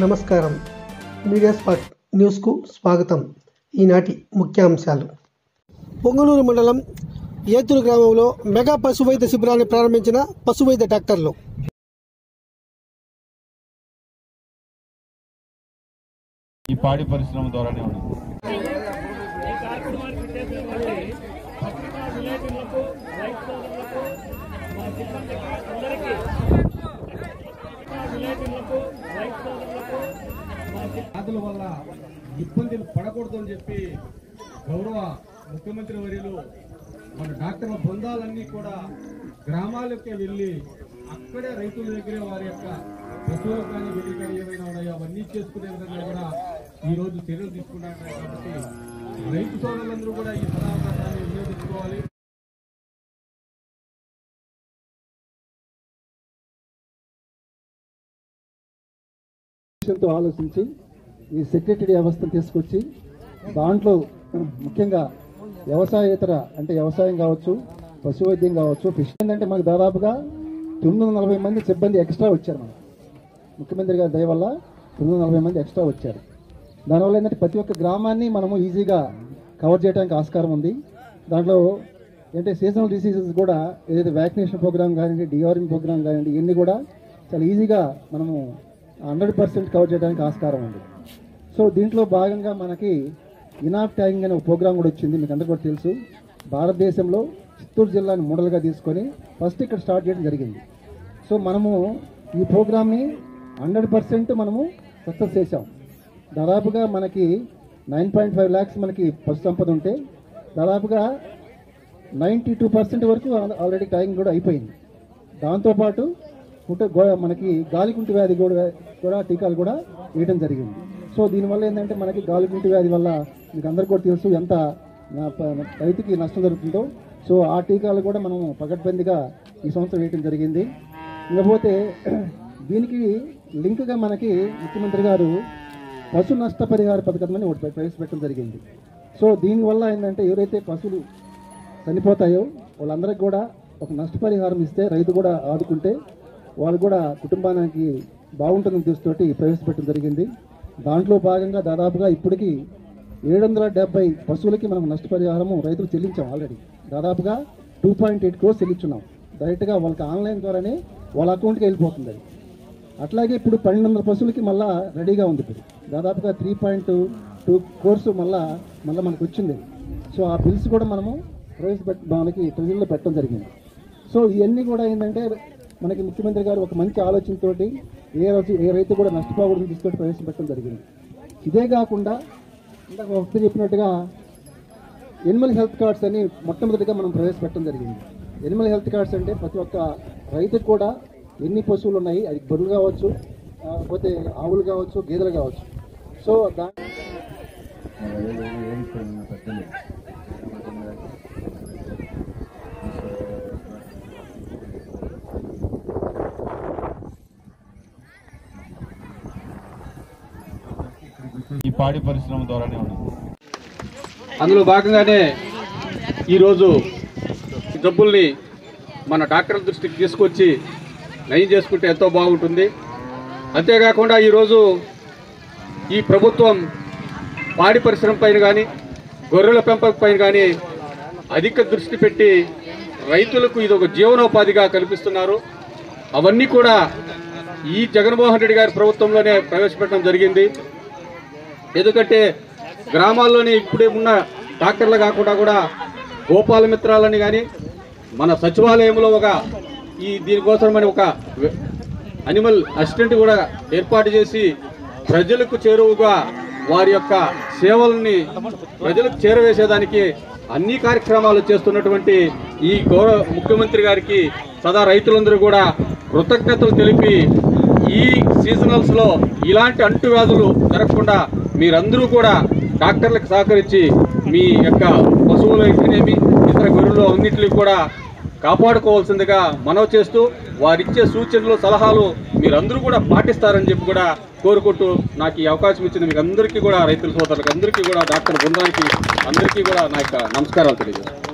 నమస్కారం. Media spot న్యూస్కు స్వాగతం. ఈనాటి ముఖ్యాంశాలు. పొంగనూరు మండలం ఏతూరు గ్రామంలో మెగా పశువైద్య శిబిరాన్ని ప్రారంభించిన పశువైద్య డాక్టర్లు. ఈ పాడి పరిశ్రమ ద్వారానే ఉంది. వ్యాధుల వల్ల ఇబ్బందులు పడకూడదు అని చెప్పి గౌరవ ముఖ్యమంత్రి వర్యులు మన డాక్టర్ల బృందాలన్నీ కూడా గ్రామాలకే వెళ్ళి అక్కడే రైతుల దగ్గరే వారి యొక్క పశువులు కానీ వెళ్ళి కానీ ఏమైనా ఉన్నాయో అవన్నీ చేసుకునే విధంగా కూడా ఈ రోజు చర్యలు తీసుకుంటారు. కాబట్టి రైతు సోదరులందరూ కూడా ఈ సదావకాశాన్ని వినియోగించుకోవాలి. ఆలోచించి ఈ సెక్రటరీ వ్యవస్థను తీసుకొచ్చి దాంట్లో ముఖ్యంగా వ్యవసాయేతర అంటే వ్యవసాయం కావచ్చు, పశువైద్యం కావచ్చు, ఫిష్ ఏంటంటే మనకు దాదాపుగా 940 మంది సిబ్బంది ఎక్స్ట్రా వచ్చారు. మనం ముఖ్యమంత్రి గారి దయ వల్ల 940 మంది ఎక్స్ట్రా వచ్చారు. దానివల్ల ఏంటంటే ప్రతి ఒక్క గ్రామాన్ని మనము ఈజీగా కవర్ చేయడానికి ఆస్కారం ఉంది. దాంట్లో అంటే సీజనల్ డిసీజెస్ కూడా ఏదైతే వ్యాక్సినేషన్ ప్రోగ్రామ్ కానివ్వండి, డిఆర్ఎం ప్రోగ్రామ్ కానివ్వండి, ఇవన్నీ కూడా చాలా ఈజీగా మనము 100% కవర్ చేయడానికి ఆస్కారం ఉంది. సో దీంట్లో భాగంగా మనకి ఇనాఫ్ ట్యాగింగ్ అనే ఒక ప్రోగ్రామ్ కూడా వచ్చింది. మీకు అందరికీ కూడా తెలుసు. భారతదేశంలో చిత్తూరు జిల్లాని మోడల్గా తీసుకొని ఫస్ట్ ఇక్కడ స్టార్ట్ చేయడం జరిగింది. సో మనము ఈ ప్రోగ్రామ్ని 100% మనము సక్సెస్ చేసాం. దాదాపుగా మనకి 9.5 lakhs మనకి పశు సంపద ఉంటే దాదాపుగా 92% వరకు ఆల్రెడీ ట్యాగింగ్ కూడా అయిపోయింది. దాంతోపాటు మనకి గాలికుంటి వ్యాధి కూడా టీకాలు కూడా వేయడం జరిగింది. సో దీనివల్ల ఏంటంటే మనకి గాలికుంటి వ్యాధి వల్ల మీకు అందరికీ కూడా తెలుసు ఎంత రైతుకి నష్టం జరుగుతుందో. సో ఆ టీకాలు కూడా మనం పకడ్బందీగా ఈ సంవత్సరం వేయడం జరిగింది. ఇకపోతే దీనికి లింక్గా మనకి ముఖ్యమంత్రి గారు పశు నష్టపరిహార పథకం అని ఒకటి ప్రవేశపెట్టడం జరిగింది. సో దీనివల్ల ఏంటంటే ఎవరైతే పశువులు చనిపోతాయో వాళ్ళందరికీ కూడా ఒక నష్టపరిహారం ఇస్తే రైతు కూడా ఆదుకుంటే వాళ్ళు కూడా కుటుంబానికి బాగుంటుందని దృష్టితోటి ప్రవేశపెట్టడం జరిగింది. దాంట్లో భాగంగా దాదాపుగా ఇప్పటికీ 770 పశువులకి మనం నష్టపరిహారము రైతులు చెల్లించాం. ఆల్రెడీ దాదాపుగా 2.8 crores చెల్లించున్నాం. డైరెక్ట్గా వాళ్ళకి ఆన్లైన్ ద్వారానే వాళ్ళ అకౌంట్కి వెళ్ళిపోతుంది. అట్లాగే ఇప్పుడు 1200 పశువులకి మళ్ళీ రెడీగా ఉంది. ఇప్పుడు దాదాపుగా 3.2 crores మళ్ళీ మనకు వచ్చింది. సో ఆ బిల్స్ కూడా మనము మనకి ప్రజల్లో పెట్టడం జరిగింది. సో ఇవన్నీ కూడా ఏంటంటే మనకి ముఖ్యమంత్రి గారు ఒక మంచి ఆలోచనతోటి ఏ రైతు కూడా నష్టపోకూడదని తీసుకొని ప్రవేశపెట్టడం జరిగింది. ఇదే కాకుండా ఇందాక ఒకటి చెప్పినట్టుగా ఎనిమల్ హెల్త్ కార్డ్స్ అని మొట్టమొదటిగా మనం ప్రవేశపెట్టడం జరిగింది. ఎనిమల్ హెల్త్ కార్డ్స్ అంటే ప్రతి ఒక్క రైతుకు కూడా ఎన్ని పశువులు ఉన్నాయి, అది గొర్రెలు కావచ్చు, లేకపోతే ఆవులు కావచ్చు, గేదెలు కావచ్చు. సో ఈ పాడి పరిశ్రమ ద్వారానే ఉంది. అందులో భాగంగానే ఈరోజు జబ్బుల్ని మన డాక్టర్ల దృష్టికి తీసుకొచ్చి నయం చేసుకుంటే ఎంతో బాగుంటుంది. అంతేకాకుండా ఈరోజు ఈ ప్రభుత్వం పాడి పరిశ్రమ పైన కానీ, గొర్రెల పెంపకం పైన కానీ అధిక దృష్టి పెట్టి రైతులకు ఇది ఒక జీవనోపాధిగా కల్పిస్తున్నారు. అవన్నీ కూడా ఈ జగన్మోహన్ రెడ్డి గారి ప్రభుత్వంలోనే ప్రవేశపెట్టడం జరిగింది. ఎందుకంటే గ్రామాల్లోని ఇప్పుడే ఉన్న డాక్టర్లు కాకుండా కూడా గోపాల మిత్రాలని కానీ మన సచివాలయంలో దీనికోసమని ఒక అనిమల్ అసిస్టెంట్ కూడా ఏర్పాటు చేసి ప్రజలకు చేరువుగా వారి యొక్క సేవల్ని ప్రజలకు చేరవేసేదానికి అన్ని కార్యక్రమాలు చేస్తున్నటువంటి ఈ గౌరవ ముఖ్యమంత్రి గారికి సదా రైతులందరూ కూడా కృతజ్ఞతలు తెలిపి ఈ సీజనల్స్లో ఇలాంటి అంటువ్యాధులు జరగకుండా మీరందరూ కూడా డాక్టర్లకు సహకరించి మీ యొక్క పశువులు అయితేనేమి ఇతర గొర్రెలు అన్నింటినీ కూడా కాపాడుకోవాల్సిందిగా మనవి చేస్తూ వారిచ్చే సూచనలు సలహాలు మీరందరూ కూడా పాటిస్తారని చెప్పి కూడా కోరుకుంటూ నాకు ఈ అవకాశం ఇచ్చిన మీకు అందరికీ కూడా రైతుల సోదరులకు అందరికీ కూడా డాక్టర్ బృందానికి అందరికీ కూడా నా యొక్క నమస్కారాలు తెలియజేస్తాను.